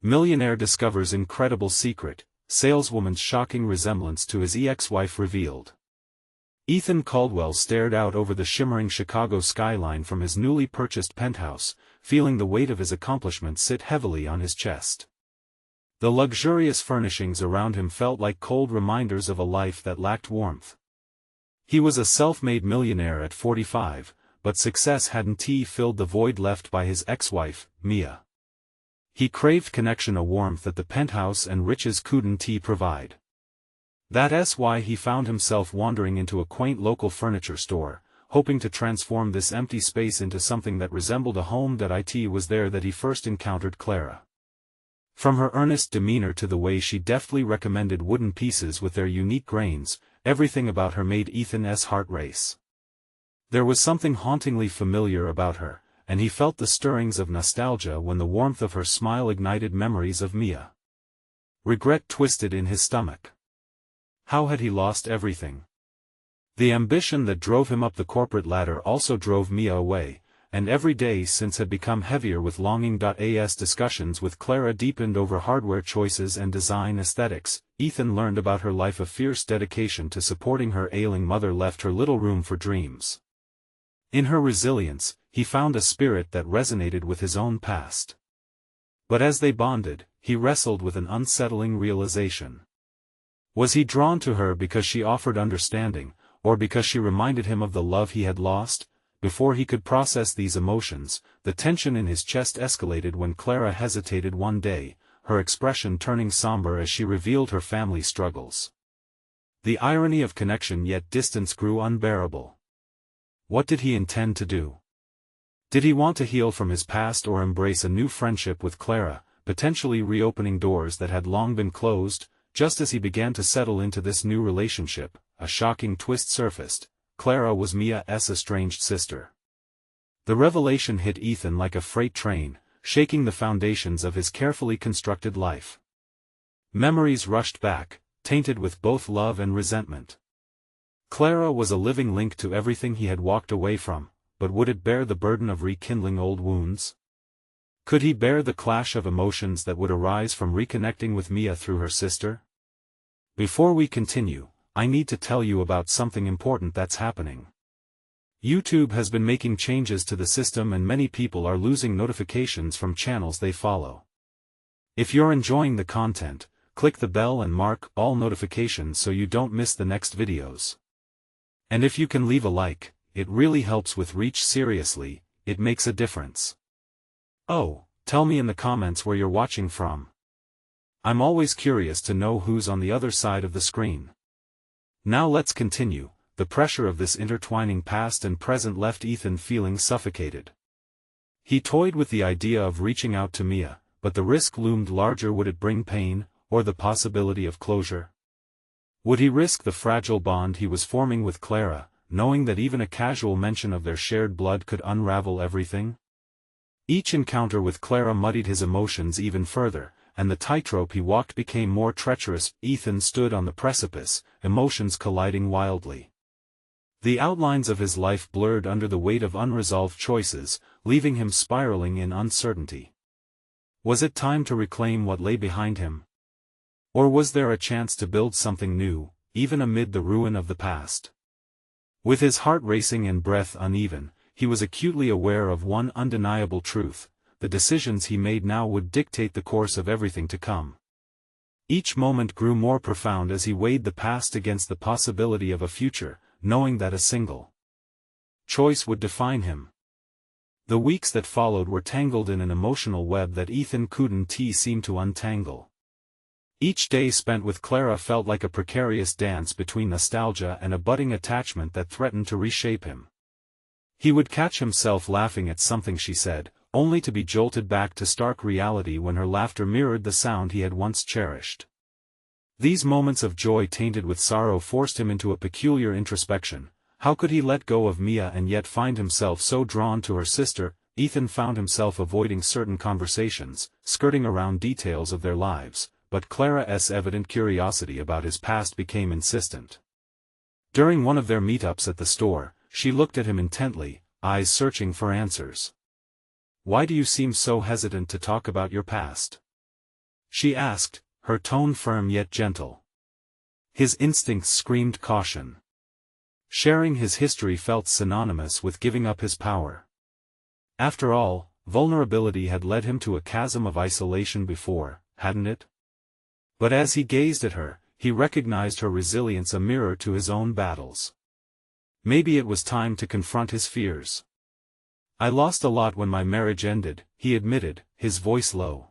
Millionaire discovers incredible secret, saleswoman's shocking resemblance to his ex-wife revealed. Ethan Caldwell stared out over the shimmering Chicago skyline from his newly purchased penthouse, feeling the weight of his accomplishments sit heavily on his chest. The luxurious furnishings around him felt like cold reminders of a life that lacked warmth. He was a self-made millionaire at 45, but success hadn't filled the void left by his ex-wife, Mia. He craved connection, a warmth that the penthouse and riches couldn't provide. That's why he found himself wandering into a quaint local furniture store, hoping to transform this empty space into something that resembled a home. It was there that he first encountered Clara. From her earnest demeanor to the way she deftly recommended wooden pieces with their unique grains, everything about her made Ethan's heart race. There was something hauntingly familiar about her, and he felt the stirrings of nostalgia when the warmth of her smile ignited memories of Mia. Regret twisted in his stomach. How had he lost everything? The ambition that drove him up the corporate ladder also drove Mia away, and every day since had become heavier with longing. As discussions with Clara deepened over hardware choices and design aesthetics, Ethan learned about her life. A fierce dedication to supporting her ailing mother left her little room for dreams. In her resilience, he found a spirit that resonated with his own past. But as they bonded, he wrestled with an unsettling realization. Was he drawn to her because she offered understanding, or because she reminded him of the love he had lost? Before he could process these emotions, the tension in his chest escalated when Clara hesitated one day, her expression turning somber as she revealed her family struggles. The irony of connection yet distance grew unbearable. What did he intend to do? Did he want to heal from his past or embrace a new friendship with Clara, potentially reopening doors that had long been closed? Just as he began to settle into this new relationship, a shocking twist surfaced. Clara was Mia's estranged sister. The revelation hit Ethan like a freight train, shaking the foundations of his carefully constructed life. Memories rushed back, tainted with both love and resentment. Clara was a living link to everything he had walked away from, but would it bear the burden of rekindling old wounds? Could he bear the clash of emotions that would arise from reconnecting with Mia through her sister? Before we continue, I need to tell you about something important that's happening. YouTube has been making changes to the system and many people are losing notifications from channels they follow. If you're enjoying the content, click the bell and mark all notifications so you don't miss the next videos. And if you can leave a like, it really helps with reach. Seriously, it makes a difference. Oh, tell me in the comments where you're watching from. I'm always curious to know who's on the other side of the screen. Now let's continue. The pressure of this intertwining past and present left Ethan feeling suffocated. He toyed with the idea of reaching out to Mia, but the risk loomed larger. Would it bring pain, or the possibility of closure? Would he risk the fragile bond he was forming with Clara, knowing that even a casual mention of their shared blood could unravel everything? Each encounter with Clara muddied his emotions even further, and the tightrope he walked became more treacherous. Ethan stood on the precipice, emotions colliding wildly. The outlines of his life blurred under the weight of unresolved choices, leaving him spiraling in uncertainty. Was it time to reclaim what lay behind him? Or was there a chance to build something new, even amid the ruin of the past? With his heart racing and breath uneven, he was acutely aware of one undeniable truth: the decisions he made now would dictate the course of everything to come. Each moment grew more profound as he weighed the past against the possibility of a future, knowing that a single choice would define him. The weeks that followed were tangled in an emotional web that Ethan couldn't seem to untangle. Each day spent with Clara felt like a precarious dance between nostalgia and a budding attachment that threatened to reshape him. He would catch himself laughing at something she said, only to be jolted back to stark reality when her laughter mirrored the sound he had once cherished. These moments of joy tainted with sorrow forced him into a peculiar introspection. How could he let go of Mia and yet find himself so drawn to her sister? Ethan found himself avoiding certain conversations, skirting around details of their lives, but Clara's evident curiosity about his past became insistent. During one of their meetups at the store, she looked at him intently, eyes searching for answers. "Why do you seem so hesitant to talk about your past?" she asked, her tone firm yet gentle. His instincts screamed caution. Sharing his history felt synonymous with giving up his power. After all, vulnerability had led him to a chasm of isolation before, hadn't it? But as he gazed at her, he recognized her resilience a mirror to his own battles. Maybe it was time to confront his fears. I lost a lot when my marriage ended, he admitted, his voice low.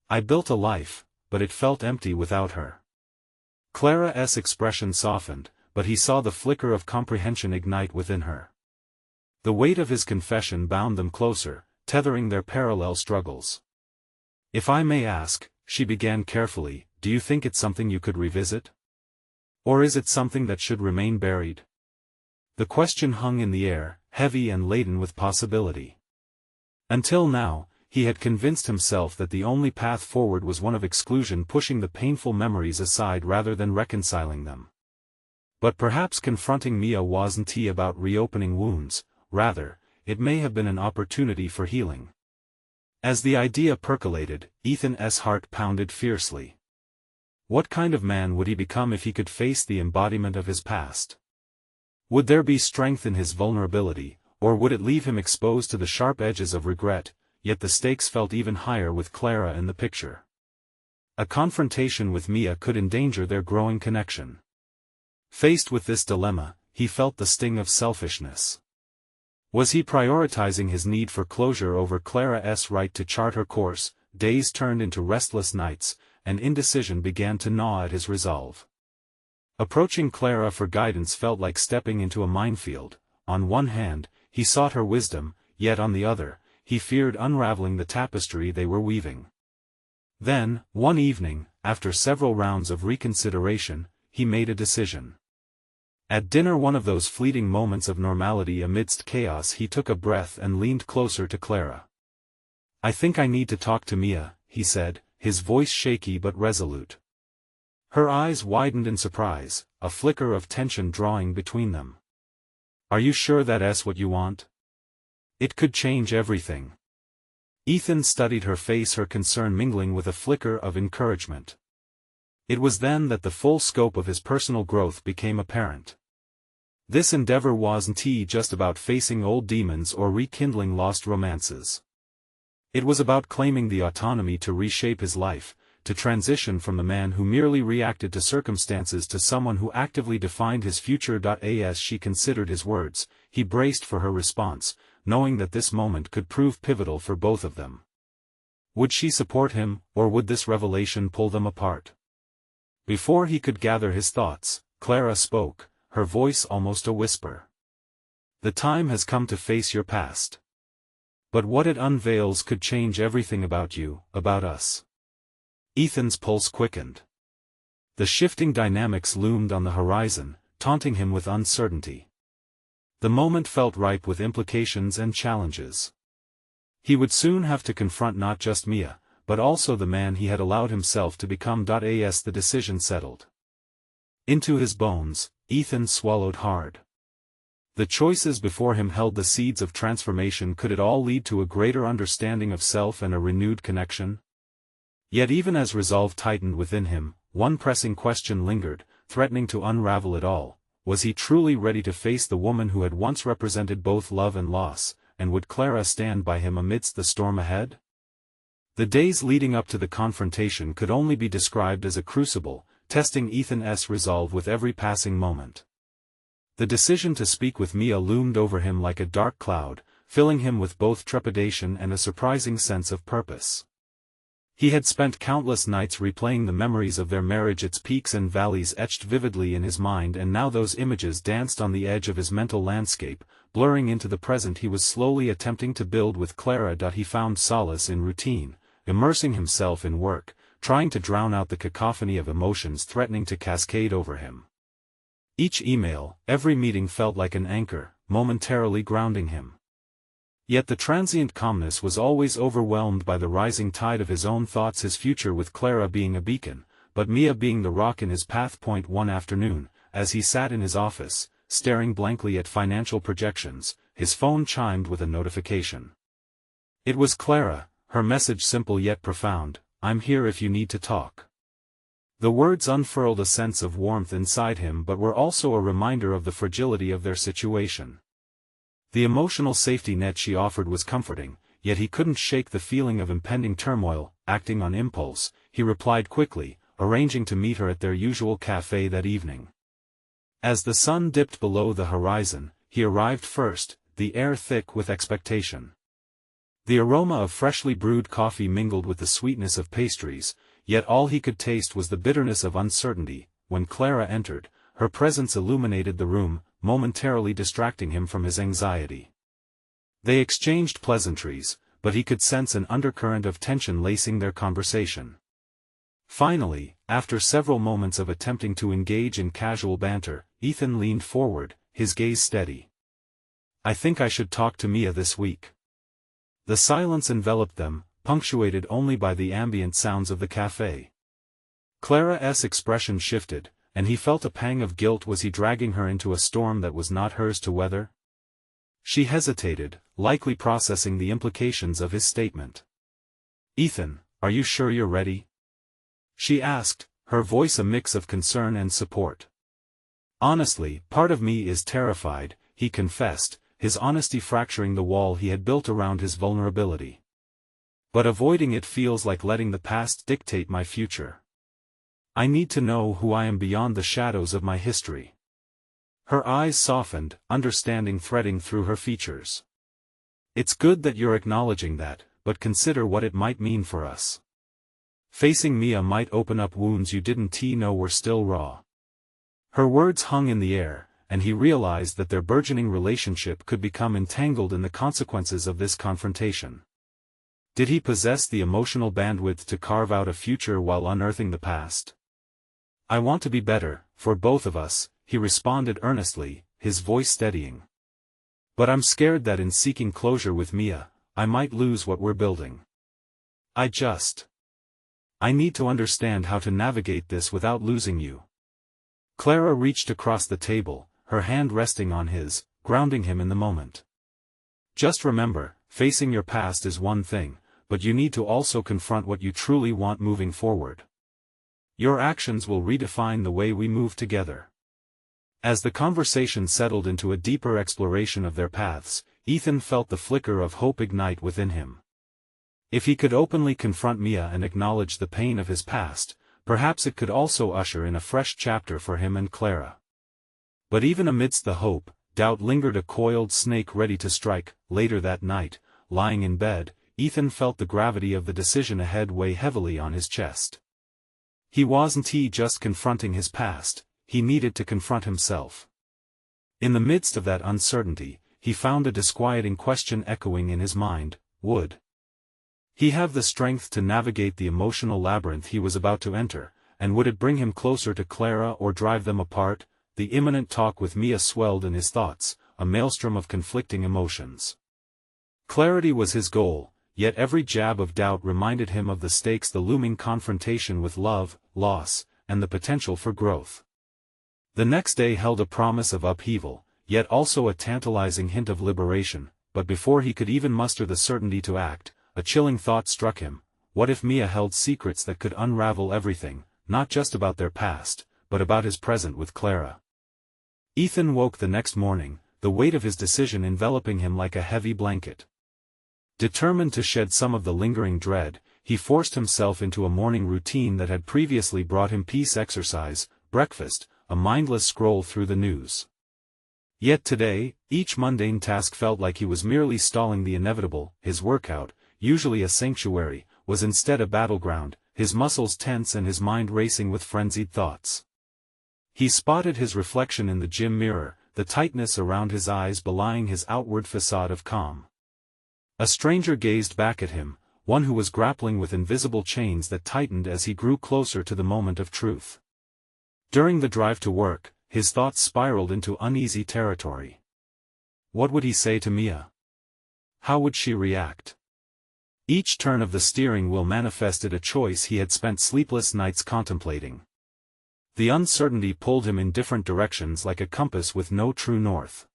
I built a life, but it felt empty without her. Clara's expression softened, but he saw the flicker of comprehension ignite within her. The weight of his confession bound them closer, tethering their parallel struggles. If I may ask, she began carefully, do you think it's something you could revisit? Or is it something that should remain buried? The question hung in the air, heavy and laden with possibility. Until now, he had convinced himself that the only path forward was one of exclusion, pushing the painful memories aside rather than reconciling them. But perhaps confronting Mia wasn't about reopening wounds, rather, it may have been an opportunity for healing. As the idea percolated, Ethan's heart pounded fiercely. What kind of man would he become if he could face the embodiment of his past? Would there be strength in his vulnerability, or would it leave him exposed to the sharp edges of regret? Yet the stakes felt even higher with Clara in the picture. A confrontation with Mia could endanger their growing connection. Faced with this dilemma, he felt the sting of selfishness. Was he prioritizing his need for closure over Clara's right to chart her course? Days turned into restless nights, and indecision began to gnaw at his resolve. Approaching Clara for guidance felt like stepping into a minefield. On one hand, he sought her wisdom, yet on the other, he feared unraveling the tapestry they were weaving. Then, one evening, after several rounds of reconsideration, he made a decision. At dinner, one of those fleeting moments of normality amidst chaos, he took a breath and leaned closer to Clara. I think I need to talk to Mia, he said, his voice shaky but resolute. Her eyes widened in surprise, a flicker of tension drawing between them. Are you sure that's what you want? It could change everything. Ethan studied her face, her concern mingling with a flicker of encouragement. It was then that the full scope of his personal growth became apparent. This endeavor wasn't just about facing old demons or rekindling lost romances. It was about claiming the autonomy to reshape his life, to transition from the man who merely reacted to circumstances to someone who actively defined his future. As she considered his words, he braced for her response, knowing that this moment could prove pivotal for both of them. Would she support him, or would this revelation pull them apart? Before he could gather his thoughts, Clara spoke, her voice almost a whisper. The time has come to face your past. But what it unveils could change everything about you, about us. Ethan's pulse quickened. The shifting dynamics loomed on the horizon, taunting him with uncertainty. The moment felt ripe with implications and challenges. He would soon have to confront not just Mia, but also the man he had allowed himself to become. As the decision settled into his bones, Ethan swallowed hard. The choices before him held the seeds of transformation. Could it all lead to a greater understanding of self and a renewed connection? Yet even as resolve tightened within him, one pressing question lingered, threatening to unravel it all. Was he truly ready to face the woman who had once represented both love and loss, and would Clara stand by him amidst the storm ahead? The days leading up to the confrontation could only be described as a crucible, testing Ethan's resolve with every passing moment. The decision to speak with Mia loomed over him like a dark cloud, filling him with both trepidation and a surprising sense of purpose. He had spent countless nights replaying the memories of their marriage, its peaks and valleys etched vividly in his mind, and now those images danced on the edge of his mental landscape, blurring into the present he was slowly attempting to build with Clara. He found solace in routine, immersing himself in work, trying to drown out the cacophony of emotions threatening to cascade over him. Each email, every meeting felt like an anchor, momentarily grounding him. Yet the transient calmness was always overwhelmed by the rising tide of his own thoughts, his future with Clara being a beacon, but Mia being the rock in his path. One afternoon, as he sat in his office, staring blankly at financial projections, his phone chimed with a notification. It was Clara, her message simple yet profound. I'm here if you need to talk." The words unfurled a sense of warmth inside him but were also a reminder of the fragility of their situation. The emotional safety net she offered was comforting, yet he couldn't shake the feeling of impending turmoil. Acting on impulse, he replied quickly, arranging to meet her at their usual cafe that evening. As the sun dipped below the horizon, he arrived first, the air thick with expectation. The aroma of freshly brewed coffee mingled with the sweetness of pastries, yet all he could taste was the bitterness of uncertainty. When Clara entered, her presence illuminated the room, momentarily distracting him from his anxiety. They exchanged pleasantries, but he could sense an undercurrent of tension lacing their conversation. Finally, after several moments of attempting to engage in casual banter, Ethan leaned forward, his gaze steady. "I think I should talk to Mia this week." The silence enveloped them, punctuated only by the ambient sounds of the cafe. Clara's expression shifted, and he felt a pang of guilt. Was he dragging her into a storm that was not hers to weather? She hesitated, likely processing the implications of his statement. "Ethan, are you sure you're ready?" she asked, her voice a mix of concern and support. "Honestly, part of me is terrified," he confessed, his honesty fracturing the wall he had built around his vulnerability. "But avoiding it feels like letting the past dictate my future. I need to know who I am beyond the shadows of my history." Her eyes softened, understanding threading through her features. "It's good that you're acknowledging that, but consider what it might mean for us. Facing Mia might open up wounds you didn't know were still raw." Her words hung in the air, and he realized that their burgeoning relationship could become entangled in the consequences of this confrontation. Did he possess the emotional bandwidth to carve out a future while unearthing the past? "I want to be better, for both of us," he responded earnestly, his voice steadying. "But I'm scared that in seeking closure with Mia, I might lose what we're building. I need to understand how to navigate this without losing you." Clara reached across the table, her hand resting on his, grounding him in the moment. "Just remember, facing your past is one thing, but you need to also confront what you truly want moving forward. Your actions will redefine the way we move together." As the conversation settled into a deeper exploration of their paths, Ethan felt the flicker of hope ignite within him. If he could openly confront Mia and acknowledge the pain of his past, perhaps it could also usher in a fresh chapter for him and Clara. But even amidst the hope, doubt lingered, a coiled snake ready to strike. Later that night, lying in bed, Ethan felt the gravity of the decision ahead weigh heavily on his chest. He wasn't just confronting his past, he needed to confront himself. In the midst of that uncertainty, he found a disquieting question echoing in his mind: would he have the strength to navigate the emotional labyrinth he was about to enter, and would it bring him closer to Clara or drive them apart? The imminent talk with Mia swelled in his thoughts, a maelstrom of conflicting emotions. Clarity was his goal, yet every jab of doubt reminded him of the stakes: the looming confrontation with love, loss, and the potential for growth. The next day held a promise of upheaval, yet also a tantalizing hint of liberation, but before he could even muster the certainty to act, a chilling thought struck him: what if Mia held secrets that could unravel everything, not just about their past, but about his present with Clara? Ethan woke the next morning, the weight of his decision enveloping him like a heavy blanket. Determined to shed some of the lingering dread, he forced himself into a morning routine that had previously brought him peace: exercise, breakfast, a mindless scroll through the news. Yet today, each mundane task felt like he was merely stalling the inevitable. His workout, usually a sanctuary, was instead a battleground, his muscles tense and his mind racing with frenzied thoughts. He spotted his reflection in the gym mirror, the tightness around his eyes belying his outward facade of calm. A stranger gazed back at him, one who was grappling with invisible chains that tightened as he grew closer to the moment of truth. During the drive to work, his thoughts spiraled into uneasy territory. What would he say to Mia? How would she react? Each turn of the steering wheel manifested a choice he had spent sleepless nights contemplating. The uncertainty pulled him in different directions like a compass with no true north.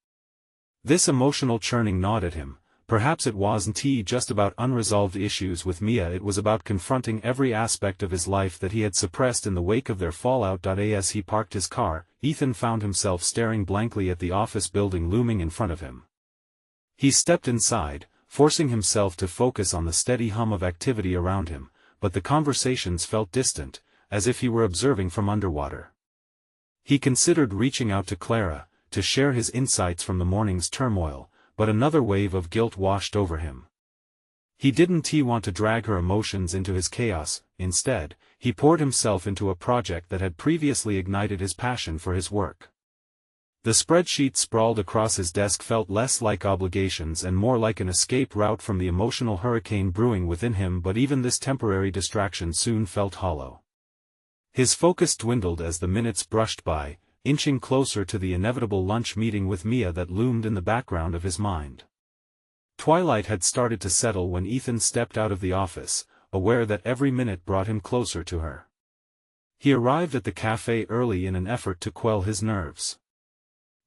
This emotional churning gnawed at him, perhaps it wasn't just about unresolved issues with Mia, it was about confronting every aspect of his life that he had suppressed in the wake of their fallout. As he parked his car, Ethan found himself staring blankly at the office building looming in front of him. He stepped inside, forcing himself to focus on the steady hum of activity around him, but the conversations felt distant, as if he were observing from underwater. He considered reaching out to Clara, to share his insights from the morning's turmoil, but another wave of guilt washed over him. He didn't want to drag her emotions into his chaos. Instead, he poured himself into a project that had previously ignited his passion for his work. The spreadsheet sprawled across his desk felt less like obligations and more like an escape route from the emotional hurricane brewing within him, but even this temporary distraction soon felt hollow. His focus dwindled as the minutes brushed by, inching closer to the inevitable lunch meeting with Mia that loomed in the background of his mind. Twilight had started to settle when Ethan stepped out of the office, aware that every minute brought him closer to her. He arrived at the cafe early in an effort to quell his nerves.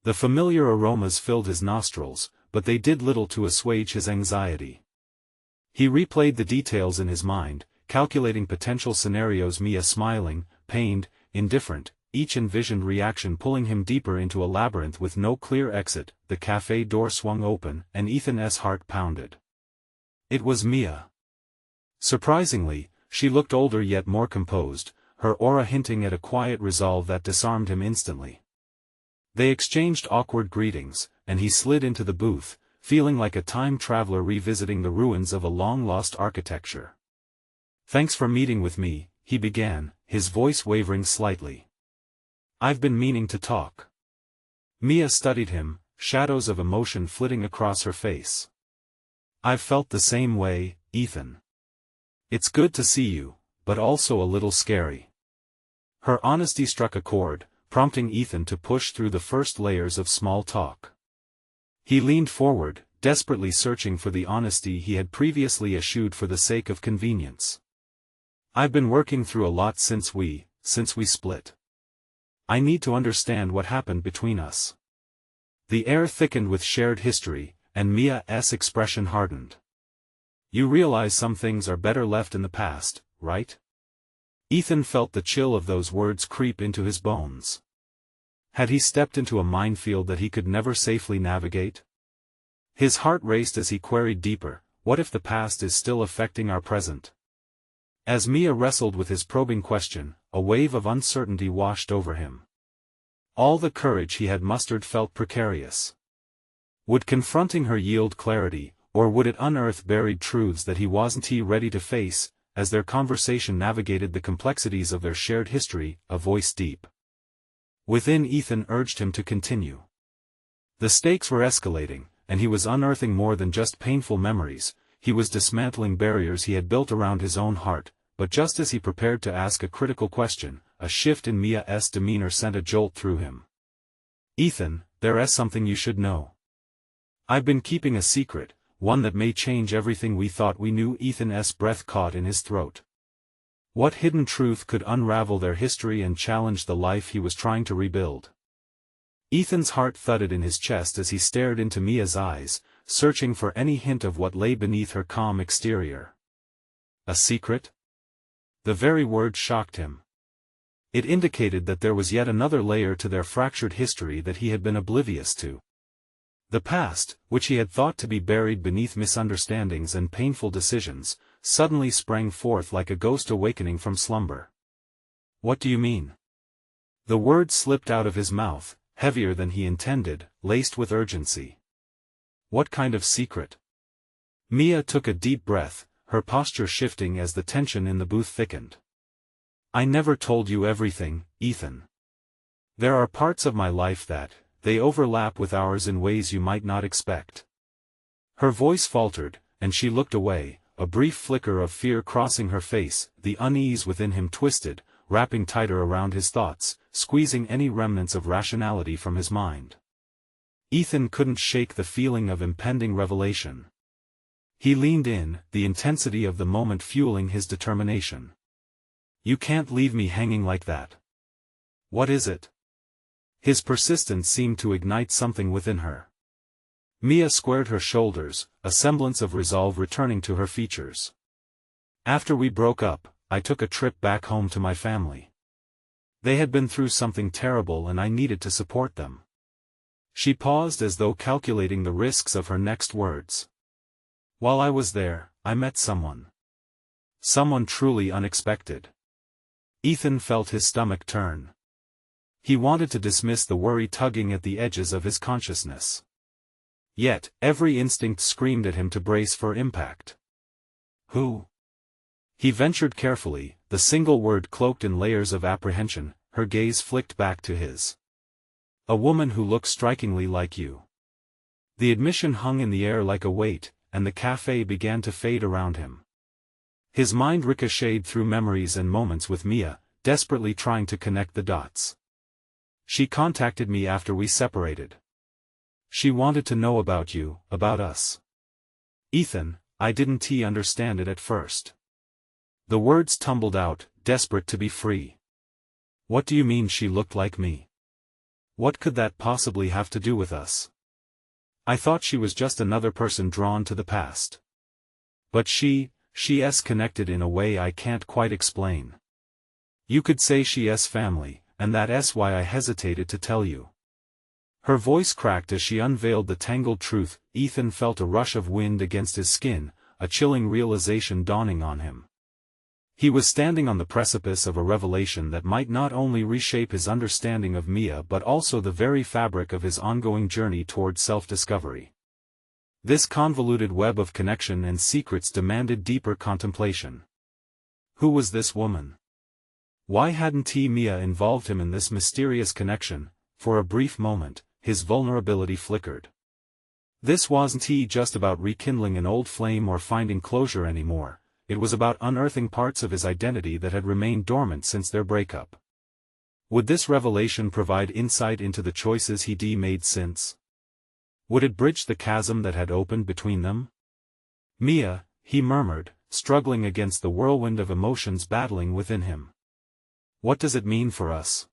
The familiar aromas filled his nostrils, but they did little to assuage his anxiety. He replayed the details in his mind, calculating potential scenarios, Mia smiling, pained, indifferent, each envisioned reaction pulling him deeper into a labyrinth with no clear exit. The cafe door swung open, and Ethan's heart pounded. It was Mia. Surprisingly, she looked older yet more composed, her aura hinting at a quiet resolve that disarmed him instantly. They exchanged awkward greetings, and he slid into the booth, feeling like a time traveler revisiting the ruins of a long-lost architecture. "Thanks for meeting with me," he began, his voice wavering slightly. "I've been meaning to talk." Mia studied him, shadows of emotion flitting across her face. "I've felt the same way, Ethan. It's good to see you, but also a little scary." Her honesty struck a chord, prompting Ethan to push through the first layers of small talk. He leaned forward, desperately searching for the honesty he had previously eschewed for the sake of convenience. "I've been working through a lot since we split. I need to understand what happened between us." The air thickened with shared history, and Mia's expression hardened. "You realize some things are better left in the past, right?" Ethan felt the chill of those words creep into his bones. Had he stepped into a minefield that he could never safely navigate? His heart raced as he queried deeper, what if the past is still affecting our present? As Mia wrestled with his probing question, a wave of uncertainty washed over him. All the courage he had mustered felt precarious. Would confronting her yield clarity, or would it unearth buried truths that he wasn't ready to face? As their conversation navigated the complexities of their shared history, a voice deep within Ethan urged him to continue. The stakes were escalating, and he was unearthing more than just painful memories. He was dismantling barriers he had built around his own heart. But just as he prepared to ask a critical question, a shift in Mia's demeanor sent a jolt through him. "Ethan, there's something you should know. I've been keeping a secret, one that may change everything we thought we knew." Ethan's breath caught in his throat. What hidden truth could unravel their history and challenge the life he was trying to rebuild? Ethan's heart thudded in his chest as he stared into Mia's eyes, searching for any hint of what lay beneath her calm exterior. A secret? The very word shocked him. It indicated that there was yet another layer to their fractured history that he had been oblivious to. The past, which he had thought to be buried beneath misunderstandings and painful decisions, suddenly sprang forth like a ghost awakening from slumber. "What do you mean?" The words slipped out of his mouth, heavier than he intended, laced with urgency. "What kind of secret?" Mia took a deep breath, her posture shifting as the tension in the booth thickened. "I never told you everything, Ethan. There are parts of my life that, they overlap with ours in ways you might not expect." Her voice faltered, and she looked away, a brief flicker of fear crossing her face. The unease within him twisted, wrapping tighter around his thoughts, squeezing any remnants of rationality from his mind. Ethan couldn't shake the feeling of impending revelation. He leaned in, the intensity of the moment fueling his determination. "You can't leave me hanging like that. What is it?" His persistence seemed to ignite something within her. Mia squared her shoulders, a semblance of resolve returning to her features. After we broke up, I took a trip back home to my family. They had been through something terrible and I needed to support them. She paused as though calculating the risks of her next words. While I was there, I met someone. Someone truly unexpected. Ethan felt his stomach turn. He wanted to dismiss the worry tugging at the edges of his consciousness. Yet, every instinct screamed at him to brace for impact. Who? He ventured carefully, the single word cloaked in layers of apprehension. Her gaze flicked back to his. A woman who looks strikingly like you. The admission hung in the air like a weight, and the cafe began to fade around him. His mind ricocheted through memories and moments with Mia, desperately trying to connect the dots. She contacted me after we separated. She wanted to know about you, about us. Ethan, I didn't understand it at first. The words tumbled out, desperate to be free. What do you mean she looked like me? What could that possibly have to do with us? I thought she was just another person drawn to the past. But she's connected in a way I can't quite explain. You could say she's family, and that's why I hesitated to tell you. Her voice cracked as she unveiled the tangled truth. Ethan felt a rush of wind against his skin, a chilling realization dawning on him. He was standing on the precipice of a revelation that might not only reshape his understanding of Mia but also the very fabric of his ongoing journey toward self-discovery. This convoluted web of connection and secrets demanded deeper contemplation. Who was this woman? Why hadn't Mia involved him in this mysterious connection? For a brief moment, his vulnerability flickered. This wasn't just about rekindling an old flame or finding closure anymore. It was about unearthing parts of his identity that had remained dormant since their breakup. Would this revelation provide insight into the choices he'd made since? Would it bridge the chasm that had opened between them? Mia, he murmured, struggling against the whirlwind of emotions battling within him. What does it mean for us?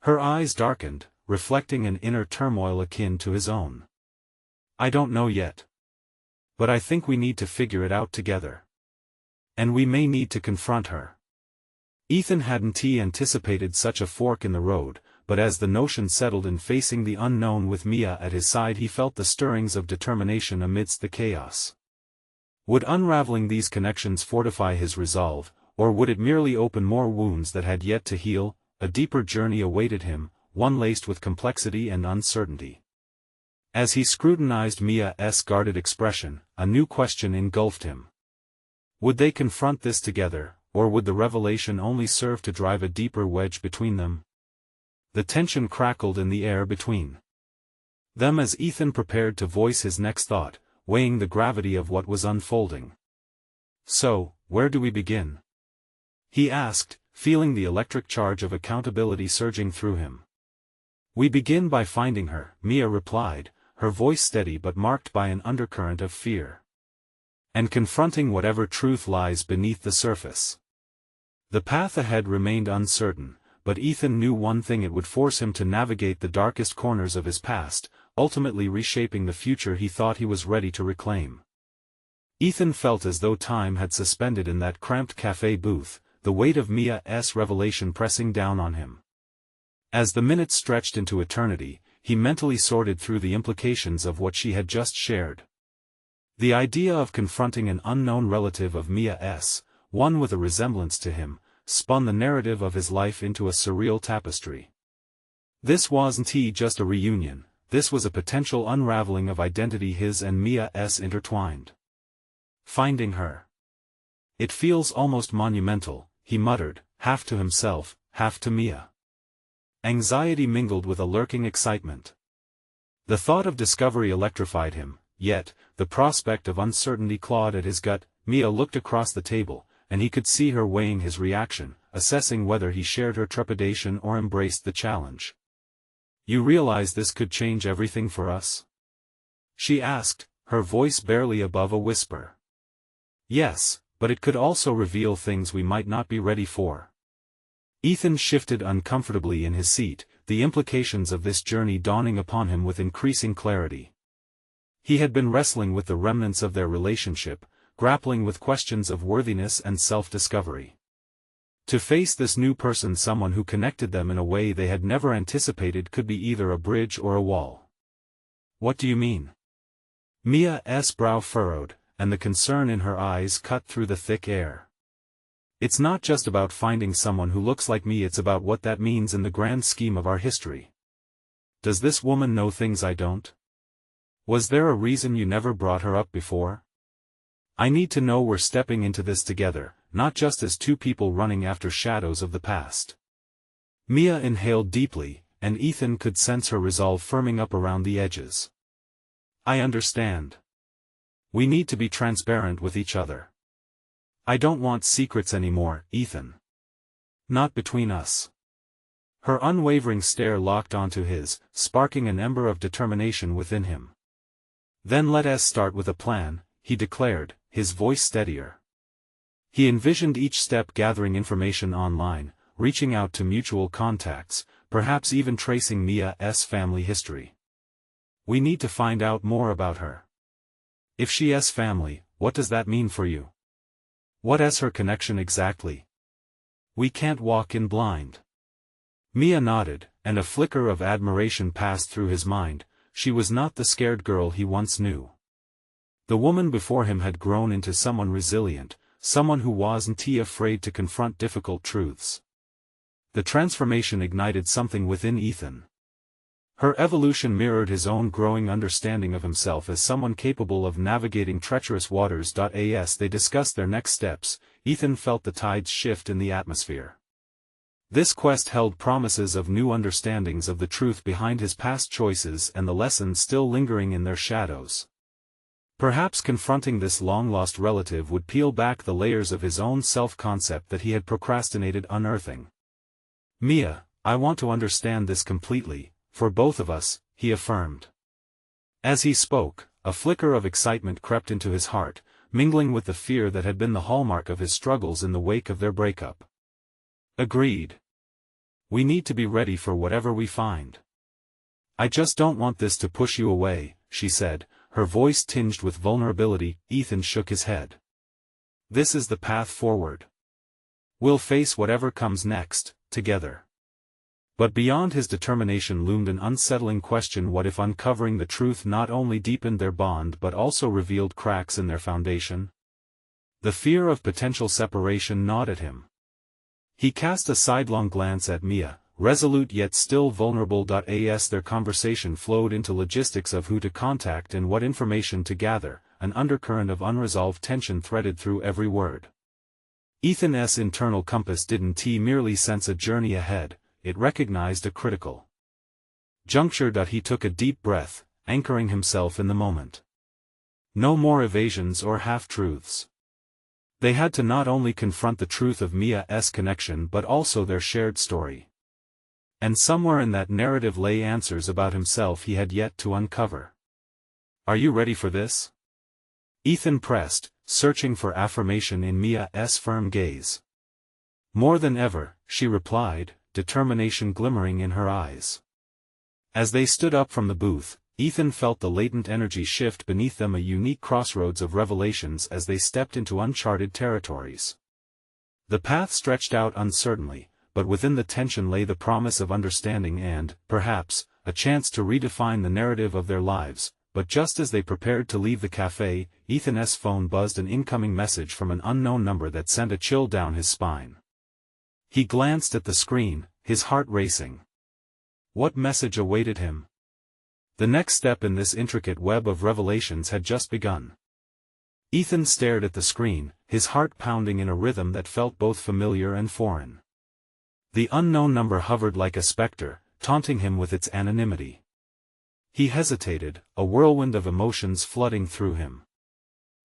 Her eyes darkened, reflecting an inner turmoil akin to his own. I don't know yet. But I think we need to figure it out together. And we may need to confront her. Ethan hadn't anticipated such a fork in the road, but as the notion settled in facing the unknown with Mia at his side he felt the stirrings of determination amidst the chaos. Would unraveling these connections fortify his resolve, or would it merely open more wounds that had yet to heal? A deeper journey awaited him, one laced with complexity and uncertainty. As he scrutinized Mia's guarded expression, a new question engulfed him. Would they confront this together, or would the revelation only serve to drive a deeper wedge between them? The tension crackled in the air between them as Ethan prepared to voice his next thought, weighing the gravity of what was unfolding. So, where do we begin? He asked, feeling the electric charge of accountability surging through him. We begin by finding her, Mia replied, her voice steady but marked by an undercurrent of fear. And confronting whatever truth lies beneath the surface. The path ahead remained uncertain, but Ethan knew one thing: it would force him to navigate the darkest corners of his past, ultimately reshaping the future he thought he was ready to reclaim. Ethan felt as though time had suspended in that cramped cafe booth, the weight of Mia's revelation pressing down on him. As the minutes stretched into eternity, he mentally sorted through the implications of what she had just shared. The idea of confronting an unknown relative of Mia's, one with a resemblance to him, spun the narrative of his life into a surreal tapestry. This wasn't just a reunion, this was a potential unraveling of identity his and Mia's intertwined. Finding her. It feels almost monumental, he muttered, half to himself, half to Mia. Anxiety mingled with a lurking excitement. The thought of discovery electrified him, yet, the prospect of uncertainty clawed at his gut. Mia looked across the table, and he could see her weighing his reaction, assessing whether he shared her trepidation or embraced the challenge. You realize this could change everything for us? She asked, her voice barely above a whisper. Yes, but it could also reveal things we might not be ready for. Ethan shifted uncomfortably in his seat, the implications of this journey dawning upon him with increasing clarity. He had been wrestling with the remnants of their relationship, grappling with questions of worthiness and self-discovery. To face this new person, someone who connected them in a way they had never anticipated, could be either a bridge or a wall. What do you mean? Mia's brow furrowed, and the concern in her eyes cut through the thick air. It's not just about finding someone who looks like me, it's about what that means in the grand scheme of our history. Does this woman know things I don't? Was there a reason you never brought her up before? I need to know we're stepping into this together, not just as two people running after shadows of the past. Mia inhaled deeply, and Ethan could sense her resolve firming up around the edges. I understand. We need to be transparent with each other. I don't want secrets anymore, Ethan. Not between us. Her unwavering stare locked onto his, sparking an ember of determination within him. Then let us start with a plan, he declared, his voice steadier. He envisioned each step gathering information online, reaching out to mutual contacts, perhaps even tracing Mia's family history. We need to find out more about her. If she's family, what does that mean for you? What is her connection exactly? We can't walk in blind. Mia nodded, and a flicker of admiration passed through his mind. She was not the scared girl he once knew. The woman before him had grown into someone resilient, someone who wasn't afraid to confront difficult truths. The transformation ignited something within Ethan. Her evolution mirrored his own growing understanding of himself as someone capable of navigating treacherous waters. As they discussed their next steps, Ethan felt the tides shift in the atmosphere. This quest held promises of new understandings of the truth behind his past choices and the lessons still lingering in their shadows. Perhaps confronting this long-lost relative would peel back the layers of his own self-concept that he had procrastinated unearthing. Mia, I want to understand this completely, for both of us, he affirmed. As he spoke, a flicker of excitement crept into his heart, mingling with the fear that had been the hallmark of his struggles in the wake of their breakup. Agreed. We need to be ready for whatever we find. I just don't want this to push you away, she said, her voice tinged with vulnerability. Ethan shook his head. This is the path forward. We'll face whatever comes next, together. But beyond his determination loomed an unsettling question: what if uncovering the truth not only deepened their bond but also revealed cracks in their foundation? The fear of potential separation gnawed at him. He cast a sidelong glance at Mia, resolute yet still vulnerable. As their conversation flowed into logistics of who to contact and what information to gather, an undercurrent of unresolved tension threaded through every word. Ethan's internal compass didn't merely sense a journey ahead, it recognized a critical juncture. He took a deep breath, anchoring himself in the moment. No more evasions or half-truths. They had to not only confront the truth of Mia's connection but also their shared story. And somewhere in that narrative lay answers about himself he had yet to uncover. Are you ready for this? Ethan pressed, searching for affirmation in Mia's firm gaze. More than ever, she replied, determination glimmering in her eyes. As they stood up from the booth, Ethan felt the latent energy shift beneath them, a unique crossroads of revelations as they stepped into uncharted territories. The path stretched out uncertainly, but within the tension lay the promise of understanding and, perhaps, a chance to redefine the narrative of their lives. But just as they prepared to leave the cafe, Ethan's phone buzzed, an incoming message from an unknown number that sent a chill down his spine. He glanced at the screen, his heart racing. What message awaited him? The next step in this intricate web of revelations had just begun. Ethan stared at the screen, his heart pounding in a rhythm that felt both familiar and foreign. The unknown number hovered like a specter, taunting him with its anonymity. He hesitated, a whirlwind of emotions flooding through him.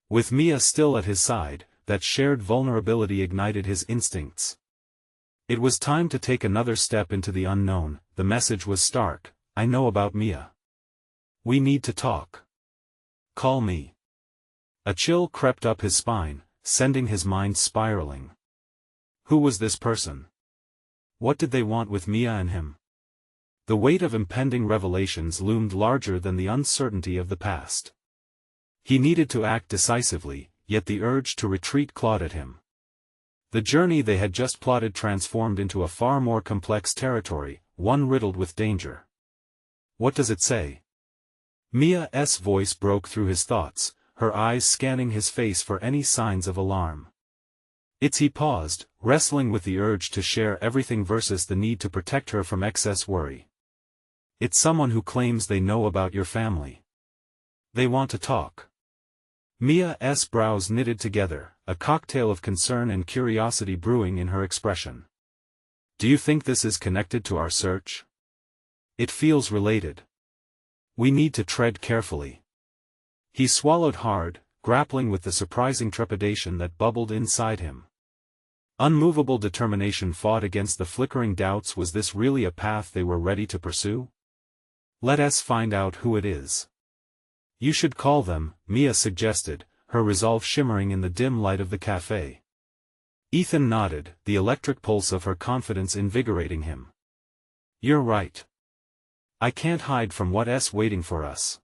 With Mia still at his side, that shared vulnerability ignited his instincts. It was time to take another step into the unknown. The message was stark: I know about Mia. We need to talk. Call me. A chill crept up his spine, sending his mind spiraling. Who was this person? What did they want with Mia and him? The weight of impending revelations loomed larger than the uncertainty of the past. He needed to act decisively, yet the urge to retreat clawed at him. The journey they had just plotted transformed into a far more complex territory, one riddled with danger. What does it say? Mia's voice broke through his thoughts, her eyes scanning his face for any signs of alarm. He paused, wrestling with the urge to share everything versus the need to protect her from excess worry. It's someone who claims they know about your family. They want to talk. Mia's brows knitted together, a cocktail of concern and curiosity brewing in her expression. Do you think this is connected to our search? It feels related. We need to tread carefully. He swallowed hard, grappling with the surprising trepidation that bubbled inside him. Unmovable determination fought against the flickering doubts. Was this really a path they were ready to pursue? Let us find out who it is. You should call them, Mia suggested, her resolve shimmering in the dim light of the cafe. Ethan nodded, the electric pulse of her confidence invigorating him. You're right. I can't hide from what's waiting for us.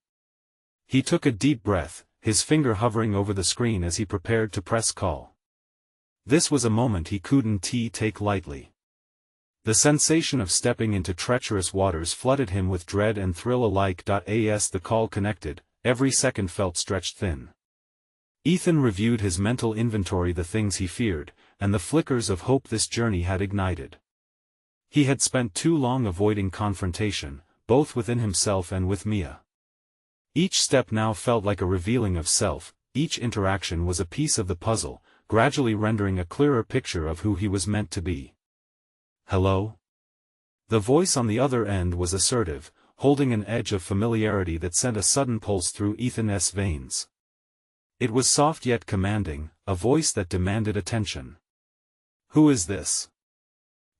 He took a deep breath, his finger hovering over the screen as he prepared to press call. This was a moment he couldn't take lightly. The sensation of stepping into treacherous waters flooded him with dread and thrill alike. As the call connected, every second felt stretched thin. Ethan reviewed his mental inventory, the things he feared, and the flickers of hope this journey had ignited. He had spent too long avoiding confrontation, both within himself and with Mia. Each step now felt like a revealing of self, each interaction was a piece of the puzzle, gradually rendering a clearer picture of who he was meant to be. Hello? The voice on the other end was assertive, holding an edge of familiarity that sent a sudden pulse through Ethan's veins. It was soft yet commanding, a voice that demanded attention. Who is this?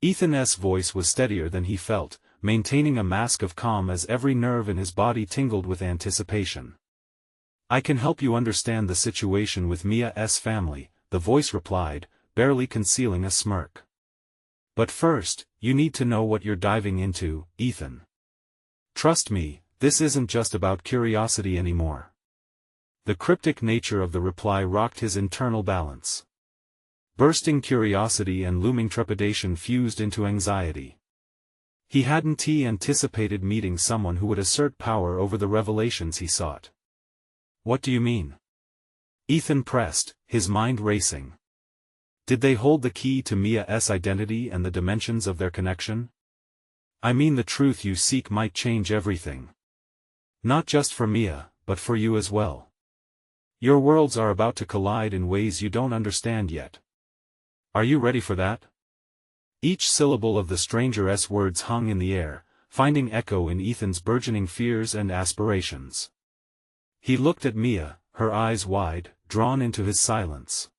Ethan's voice was steadier than he felt, maintaining a mask of calm as every nerve in his body tingled with anticipation. I can help you understand the situation with Mia's family, the voice replied, barely concealing a smirk. But first, you need to know what you're diving into, Ethan. Trust me, this isn't just about curiosity anymore. The cryptic nature of the reply rocked his internal balance. Bursting curiosity and looming trepidation fused into anxiety. He hadn't anticipated meeting someone who would assert power over the revelations he sought. What do you mean? Ethan pressed, his mind racing. Did they hold the key to Mia's identity and the dimensions of their connection? I mean, the truth you seek might change everything. Not just for Mia, but for you as well. Your worlds are about to collide in ways you don't understand yet. Are you ready for that? Each syllable of the stranger's words hung in the air, finding echo in Ethan's burgeoning fears and aspirations. He looked at Mia, her eyes wide, drawn into his silence.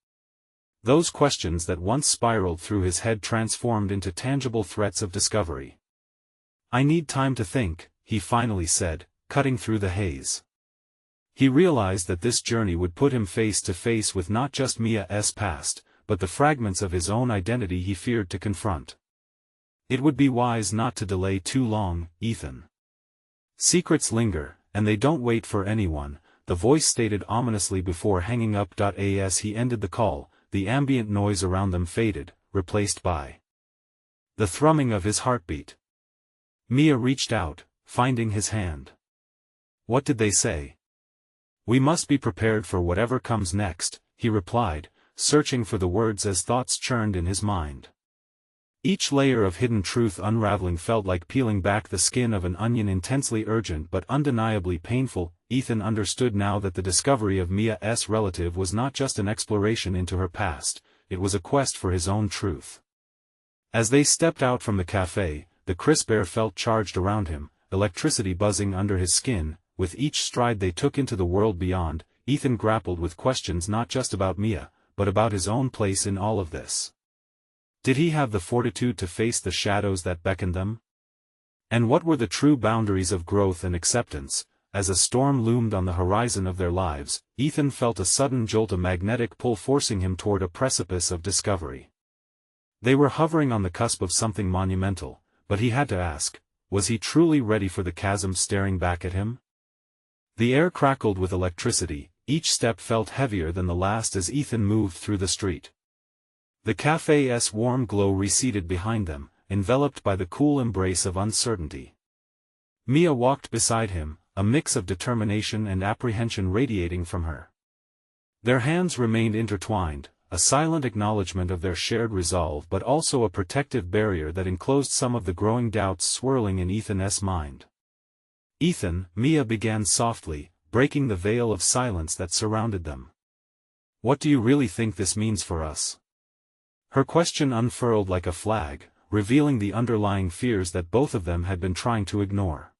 Those questions that once spiraled through his head transformed into tangible threats of discovery. I need time to think, he finally said, cutting through the haze. He realized that this journey would put him face to face with not just Mia's past, but the fragments of his own identity he feared to confront. It would be wise not to delay too long, Ethan. Secrets linger, and they don't wait for anyone, the voice stated ominously before hanging up. As he ended the call, the ambient noise around them faded, replaced by the thrumming of his heartbeat. Mia reached out, finding his hand. What did they say? We must be prepared for whatever comes next, he replied, searching for the words as thoughts churned in his mind. Each layer of hidden truth unraveling felt like peeling back the skin of an onion, intensely urgent but undeniably painful. Ethan understood now that the discovery of Mia's relative was not just an exploration into her past, it was a quest for his own truth. As they stepped out from the cafe, the crisp air felt charged around him, electricity buzzing under his skin. With each stride they took into the world beyond, Ethan grappled with questions not just about Mia, but about his own place in all of this. Did he have the fortitude to face the shadows that beckoned them? And what were the true boundaries of growth and acceptance? As a storm loomed on the horizon of their lives, Ethan felt a sudden jolt, a magnetic pull forcing him toward a precipice of discovery. They were hovering on the cusp of something monumental, but he had to ask, was he truly ready for the chasm staring back at him? The air crackled with electricity, each step felt heavier than the last as Ethan moved through the street. The cafe's warm glow receded behind them, enveloped by the cool embrace of uncertainty. Mia walked beside him, a mix of determination and apprehension radiating from her. Their hands remained intertwined, a silent acknowledgement of their shared resolve but also a protective barrier that enclosed some of the growing doubts swirling in Ethan's mind. "Ethan," Mia began softly, breaking the veil of silence that surrounded them. "What do you really think this means for us?" Her question unfurled like a flag, revealing the underlying fears that both of them had been trying to ignore.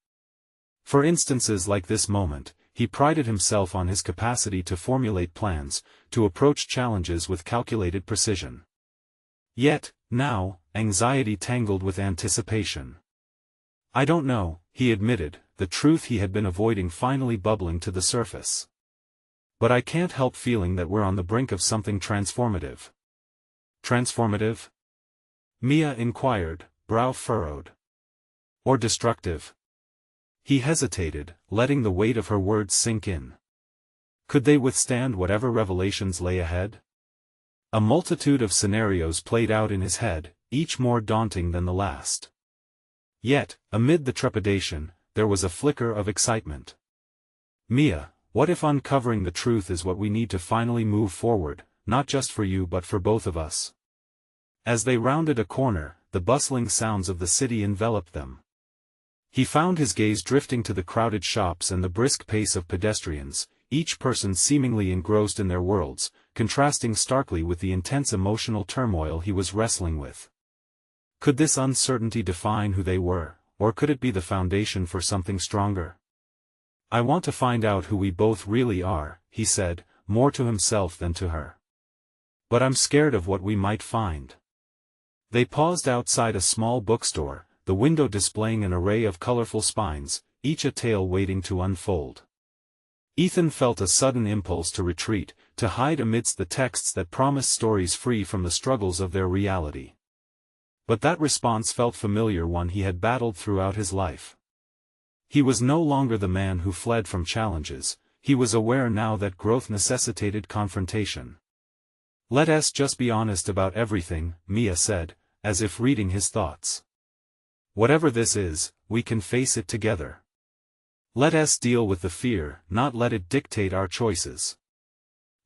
For instances like this moment, he prided himself on his capacity to formulate plans, to approach challenges with calculated precision. Yet, now, anxiety tangled with anticipation. "I don't know," he admitted, the truth he had been avoiding finally bubbling to the surface. "But I can't help feeling that we're on the brink of something transformative." "Transformative?" Mia inquired, brow furrowed. "Or destructive?" He hesitated, letting the weight of her words sink in. Could they withstand whatever revelations lay ahead? A multitude of scenarios played out in his head, each more daunting than the last. Yet, amid the trepidation, there was a flicker of excitement. "Mia, what if uncovering the truth is what we need to finally move forward, not just for you but for both of us?" As they rounded a corner, the bustling sounds of the city enveloped them. He found his gaze drifting to the crowded shops and the brisk pace of pedestrians, each person seemingly engrossed in their worlds, contrasting starkly with the intense emotional turmoil he was wrestling with. Could this uncertainty define who they were, or could it be the foundation for something stronger? "I want to find out who we both really are," he said, more to himself than to her. "But I'm scared of what we might find." They paused outside a small bookstore, the window displaying an array of colorful spines, each a tale waiting to unfold. Ethan felt a sudden impulse to retreat, to hide amidst the texts that promised stories free from the struggles of their reality. But that response felt familiar, one he had battled throughout his life. He was no longer the man who fled from challenges, he was aware now that growth necessitated confrontation. "Let us just be honest about everything," Mia said, as if reading his thoughts. "Whatever this is, we can face it together. Let us deal with the fear, not let it dictate our choices."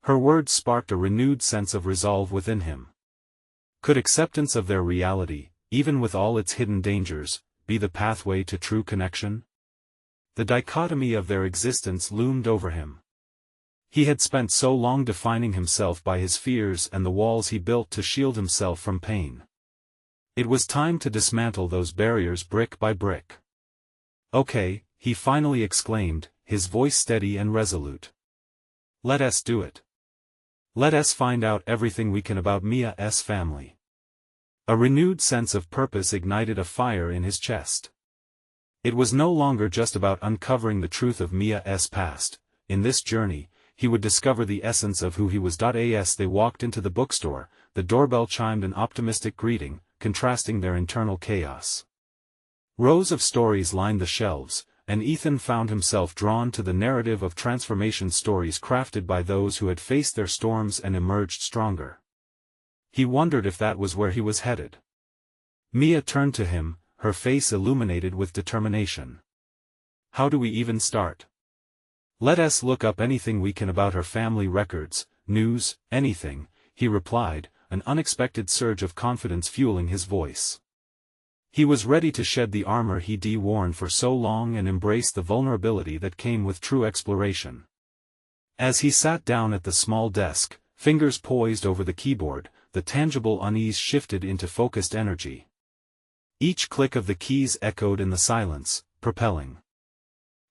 Her words sparked a renewed sense of resolve within him. Could acceptance of their reality, even with all its hidden dangers, be the pathway to true connection? The dichotomy of their existence loomed over him. He had spent so long defining himself by his fears and the walls he built to shield himself from pain. It was time to dismantle those barriers brick by brick. "Okay," he finally exclaimed, his voice steady and resolute. "Let us do it. Let us find out everything we can about Mia's family." A renewed sense of purpose ignited a fire in his chest. It was no longer just about uncovering the truth of Mia's past. In this journey, he would discover the essence of who he was. As they walked into the bookstore, the doorbell chimed an optimistic greeting, contrasting their internal chaos. Rows of stories lined the shelves, and Ethan found himself drawn to the narrative of transformation stories crafted by those who had faced their storms and emerged stronger. He wondered if that was where he was headed. Mia turned to him, her face illuminated with determination. "How do we even start?" "Let us look up anything we can about her family records, news, anything," he replied, an unexpected surge of confidence fueling his voice. He was ready to shed the armor he'd worn for so long and embrace the vulnerability that came with true exploration. As he sat down at the small desk, fingers poised over the keyboard, the tangible unease shifted into focused energy. Each click of the keys echoed in the silence, propelling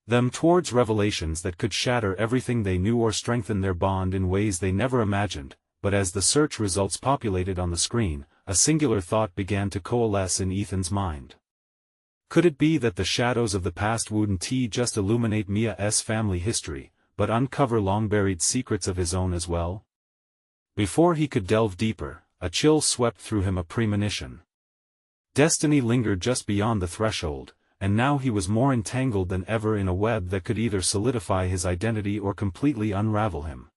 them towards revelations that could shatter everything they knew or strengthen their bond in ways they never imagined. But as the search results populated on the screen, a singular thought began to coalesce in Ethan's mind. Could it be that the shadows of the past wouldn't just illuminate Mia's family history, but uncover long-buried secrets of his own as well? Before he could delve deeper, a chill swept through him, a premonition. Destiny lingered just beyond the threshold, and now he was more entangled than ever in a web that could either solidify his identity or completely unravel him.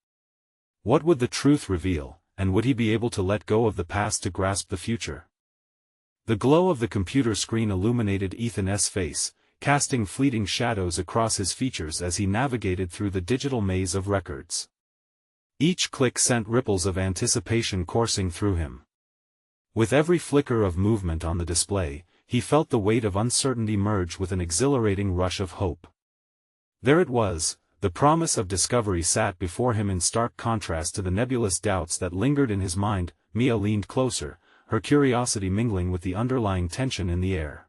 What would the truth reveal, and would he be able to let go of the past to grasp the future? The glow of the computer screen illuminated Ethan's face, casting fleeting shadows across his features as he navigated through the digital maze of records. Each click sent ripples of anticipation coursing through him. With every flicker of movement on the display, he felt the weight of uncertainty merge with an exhilarating rush of hope. There it was, the promise of discovery sat before him in stark contrast to the nebulous doubts that lingered in his mind. Mia leaned closer, her curiosity mingling with the underlying tension in the air.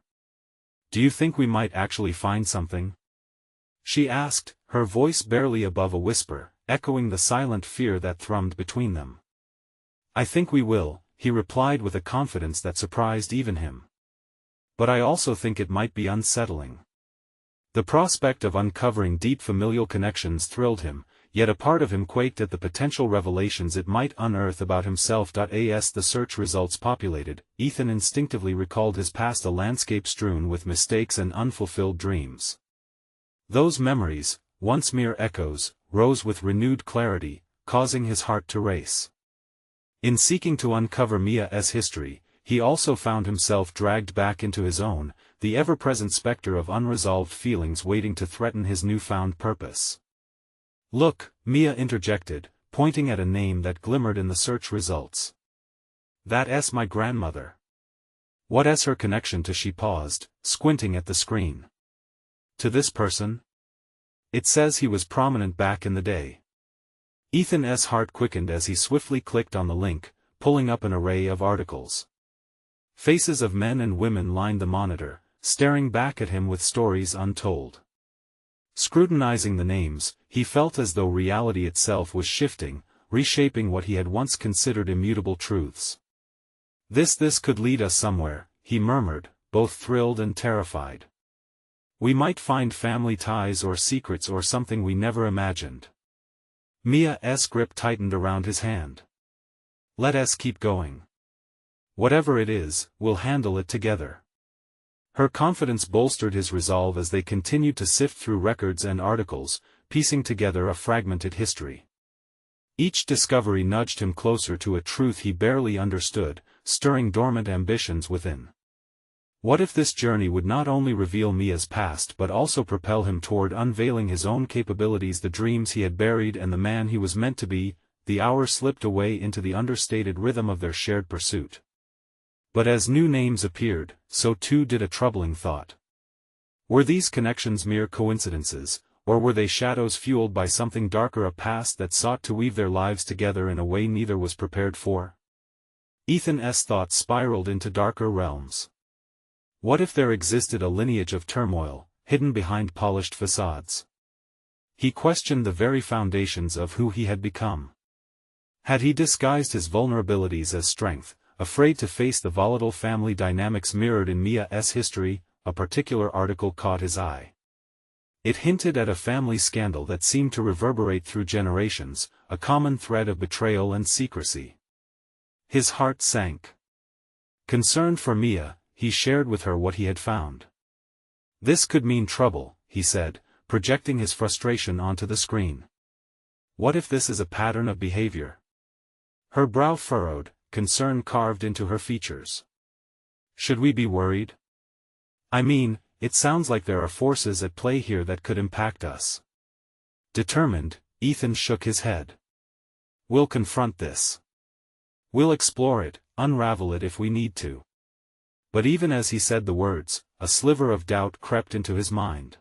"Do you think we might actually find something?" she asked, her voice barely above a whisper, echoing the silent fear that thrummed between them. "I think we will," he replied with a confidence that surprised even him. "But I also think it might be unsettling." The prospect of uncovering deep familial connections thrilled him, yet a part of him quaked at the potential revelations it might unearth about himself. As the search results populated, Ethan instinctively recalled his past, a landscape strewn with mistakes and unfulfilled dreams. Those memories, once mere echoes, rose with renewed clarity, causing his heart to race. In seeking to uncover Mia's history, he also found himself dragged back into his own, the ever-present specter of unresolved feelings waiting to threaten his newfound purpose. "Look," Mia interjected, pointing at a name that glimmered in the search results. "That's my grandmother." "What's her connection to?" She paused, squinting at the screen. "To this person? It says he was prominent back in the day." Ethan's heart quickened as he swiftly clicked on the link, pulling up an array of articles. Faces of men and women lined the monitor, staring back at him with stories untold. Scrutinizing the names, he felt as though reality itself was shifting, reshaping what he had once considered immutable truths. This could lead us somewhere," he murmured, both thrilled and terrified. "We might find family ties or secrets or something we never imagined." Mia's grip tightened around his hand. "Let us keep going. Whatever it is, we'll handle it together." Her confidence bolstered his resolve as they continued to sift through records and articles, piecing together a fragmented history. Each discovery nudged him closer to a truth he barely understood, stirring dormant ambitions within. What if this journey would not only reveal Mia's past but also propel him toward unveiling his own capabilities, the dreams he had buried and the man he was meant to be? The hours slipped away into the understated rhythm of their shared pursuit. But as new names appeared, so too did a troubling thought. Were these connections mere coincidences, or were they shadows fueled by something darker, a past that sought to weave their lives together in a way neither was prepared for? Ethan's thoughts spiraled into darker realms. What if there existed a lineage of turmoil, hidden behind polished facades? He questioned the very foundations of who he had become. Had he disguised his vulnerabilities as strength, afraid to face the volatile family dynamics mirrored in Mia's history? A particular article caught his eye. It hinted at a family scandal that seemed to reverberate through generations, a common thread of betrayal and secrecy. His heart sank. Concerned for Mia, he shared with her what he had found. "This could mean trouble," he said, projecting his frustration onto the screen. "What if this is a pattern of behavior?" Her brow furrowed, concern carved into her features. "Should we be worried? I mean, it sounds like there are forces at play here that could impact us." Determined, Ethan shook his head. "We'll confront this. We'll explore it, unravel it if we need to." But even as he said the words, a sliver of doubt crept into his mind.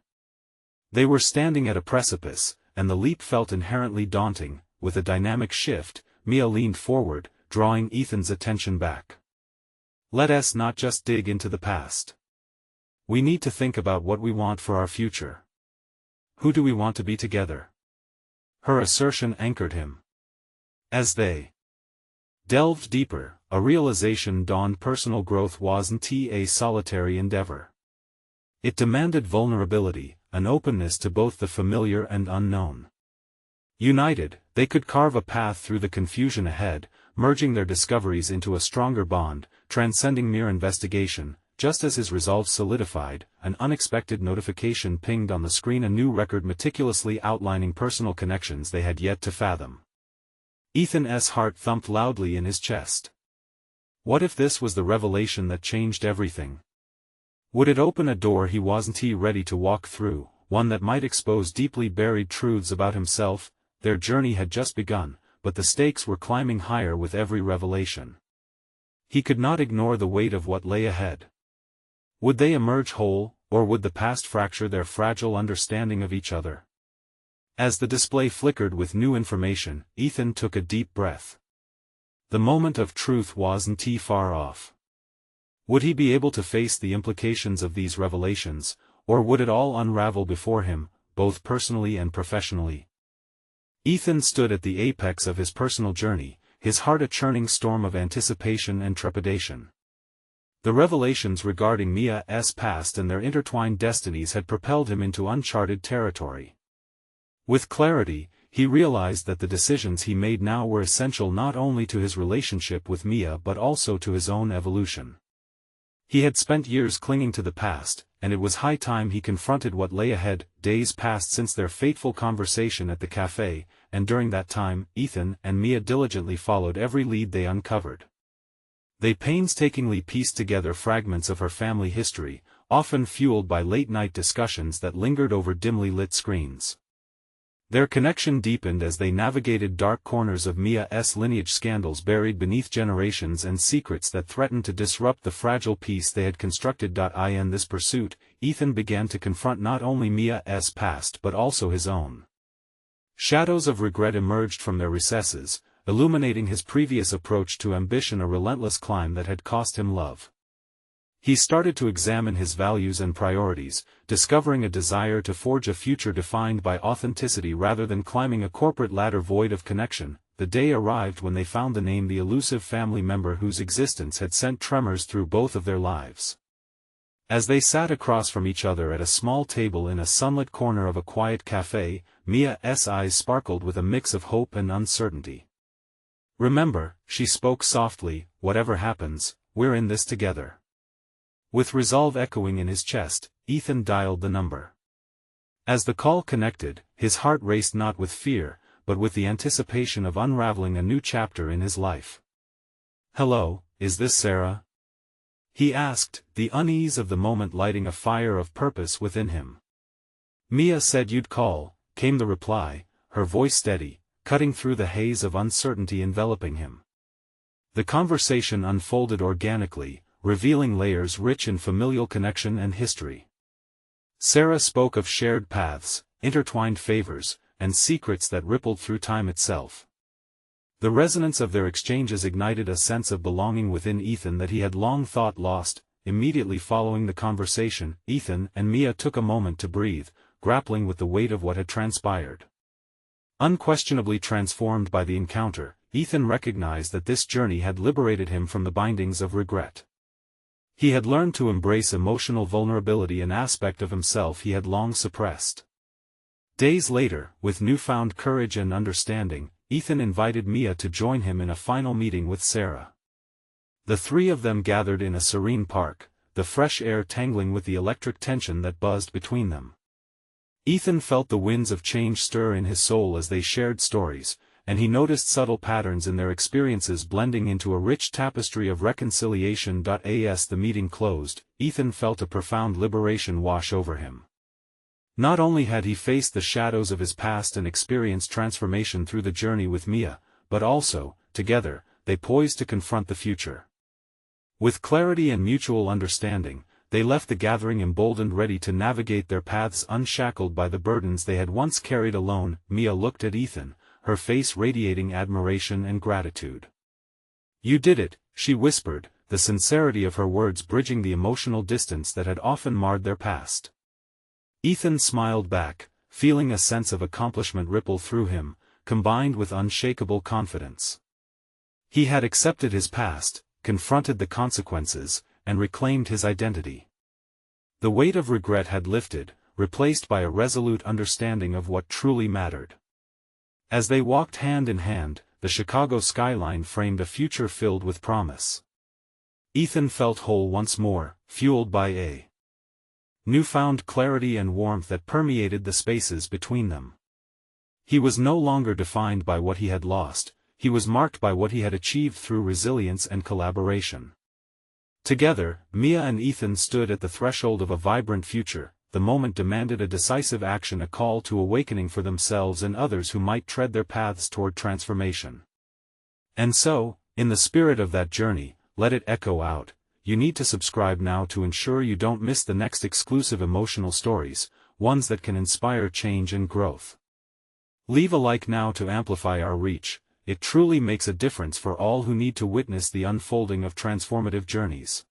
They were standing at a precipice, and the leap felt inherently daunting. With a dynamic shift, Mia leaned forward, drawing Ethan's attention back. "Let us not just dig into the past. We need to think about what we want for our future. Who do we want to be together?" Her assertion anchored him. As they delved deeper, a realization dawned: personal growth wasn't a solitary endeavor. It demanded vulnerability, an openness to both the familiar and unknown. United, they could carve a path through the confusion ahead, merging their discoveries into a stronger bond, transcending mere investigation, just as his resolve solidified, an unexpected notification pinged on the screen, a new record meticulously outlining personal connections they had yet to fathom. Ethan's heart thumped loudly in his chest. What if this was the revelation that changed everything? Would it open a door he wasn't ready to walk through, one that might expose deeply buried truths about himself? Their journey had just begun, but the stakes were climbing higher with every revelation. He could not ignore the weight of what lay ahead. Would they emerge whole, or would the past fracture their fragile understanding of each other? As the display flickered with new information, Ethan took a deep breath. The moment of truth wasn't far off. Would he be able to face the implications of these revelations, or would it all unravel before him, both personally and professionally? Ethan stood at the apex of his personal journey, his heart a churning storm of anticipation and trepidation. The revelations regarding Mia's past and their intertwined destinies had propelled him into uncharted territory. With clarity, he realized that the decisions he made now were essential not only to his relationship with Mia but also to his own evolution. He had spent years clinging to the past, and it was high time he confronted what lay ahead. Days passed since their fateful conversation at the cafe, and during that time, Ethan and Mia diligently followed every lead they uncovered. They painstakingly pieced together fragments of her family history, often fueled by late-night discussions that lingered over dimly lit screens. Their connection deepened as they navigated dark corners of Mia's lineage, scandals buried beneath generations and secrets that threatened to disrupt the fragile peace they had constructed. In this pursuit, Ethan began to confront not only Mia's past but also his own. Shadows of regret emerged from their recesses, illuminating his previous approach to ambition, a relentless climb that had cost him love. He started to examine his values and priorities, discovering a desire to forge a future defined by authenticity rather than climbing a corporate ladder void of connection. The day arrived when they found the elusive family member whose existence had sent tremors through both of their lives. As they sat across from each other at a small table in a sunlit corner of a quiet cafe, Mia's eyes sparkled with a mix of hope and uncertainty. "Remember," she spoke softly, "whatever happens, we're in this together." With resolve echoing in his chest, Ethan dialed the number. As the call connected, his heart raced not with fear, but with the anticipation of unraveling a new chapter in his life. "Hello, is this Sarah?" he asked, the unease of the moment lighting a fire of purpose within him. "Mia said you'd call," came the reply, her voice steady, cutting through the haze of uncertainty enveloping him. The conversation unfolded organically, revealing layers rich in familial connection and history. Sarah spoke of shared paths, intertwined favors, and secrets that rippled through time itself. The resonance of their exchanges ignited a sense of belonging within Ethan that he had long thought lost. Immediately following the conversation, Ethan and Mia took a moment to breathe, grappling with the weight of what had transpired. Unquestionably transformed by the encounter, Ethan recognized that this journey had liberated him from the bindings of regret. He had learned to embrace emotional vulnerability, an aspect of himself he had long suppressed. Days later, with newfound courage and understanding, Ethan invited Mia to join him in a final meeting with Sarah. The three of them gathered in a serene park, the fresh air tangling with the electric tension that buzzed between them. Ethan felt the winds of change stir in his soul as they shared stories, and he noticed subtle patterns in their experiences blending into a rich tapestry of reconciliation. As the meeting closed, Ethan felt a profound liberation wash over him. Not only had he faced the shadows of his past and experienced transformation through the journey with Mia, but also, together, they poised to confront the future. With clarity and mutual understanding, they left the gathering emboldened, ready to navigate their paths unshackled by the burdens they had once carried alone. Mia looked at Ethan, her face radiating admiration and gratitude. "You did it," she whispered, the sincerity of her words bridging the emotional distance that had often marred their past. Ethan smiled back, feeling a sense of accomplishment ripple through him, combined with unshakable confidence. He had accepted his past, confronted the consequences, and reclaimed his identity. The weight of regret had lifted, replaced by a resolute understanding of what truly mattered. As they walked hand in hand, the Chicago skyline framed a future filled with promise. Ethan felt whole once more, fueled by a newfound clarity and warmth that permeated the spaces between them. He was no longer defined by what he had lost, he was marked by what he had achieved through resilience and collaboration. Together, Mia and Ethan stood at the threshold of a vibrant future. The moment demanded a decisive action, a call to awakening for themselves and others who might tread their paths toward transformation. And so, in the spirit of that journey, let it echo out. You need to subscribe now to ensure you don't miss the next exclusive emotional stories, ones that can inspire change and growth. Leave a like now to amplify our reach. It truly makes a difference for all who need to witness the unfolding of transformative journeys.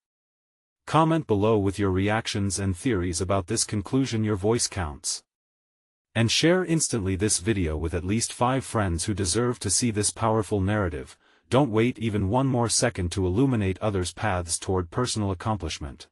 Comment below with your reactions and theories about this conclusion. Your voice counts. And share instantly this video with at least 5 friends who deserve to see this powerful narrative. Don't wait even one more second to illuminate others' paths toward personal accomplishment.